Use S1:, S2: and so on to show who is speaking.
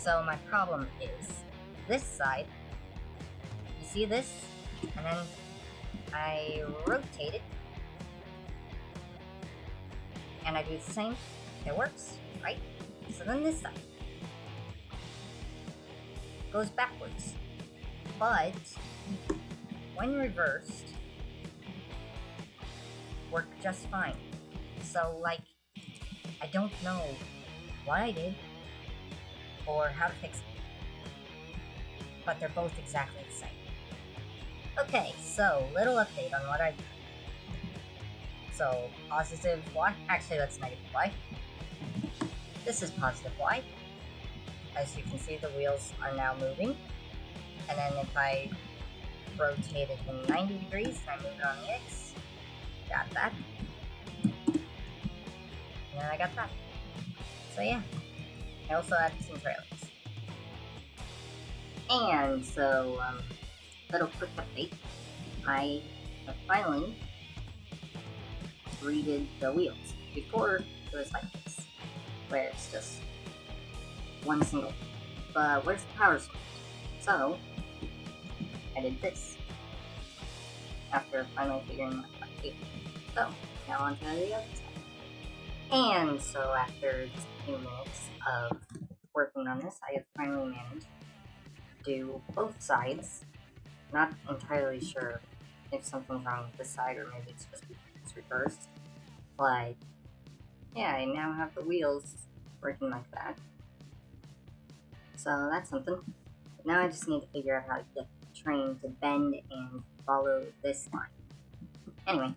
S1: So my problem is this side. You see this? And then I rotate it. And I do the same. It works, right? So then this side goes backwards. But when reversed, worked just fine. So like, I don't know what I did or how to fix it, but they're both exactly the same. Okay, so little update on what I did. So positive Y, actually that's negative Y. This is positive Y. As you can see, the wheels are now moving. And then if I rotate it in 90 degrees and I move it on the X, got that. And then I got that. So yeah, I also added some trailers. And so, little quick update. I have finally redid the wheels. Before, it was like this, where it's just one single. But where's the power source? So, I did this. After finally figuring out how to do it. So, now on to the other side. And so after just a few minutes of working on this, I have finally managed to do both sides. Not entirely sure if something's wrong with this side or maybe it's just because it's reversed. But yeah, I now have the wheels working like that. So that's something. But now I just need to figure out how to get the train to bend and follow this line. Anyway,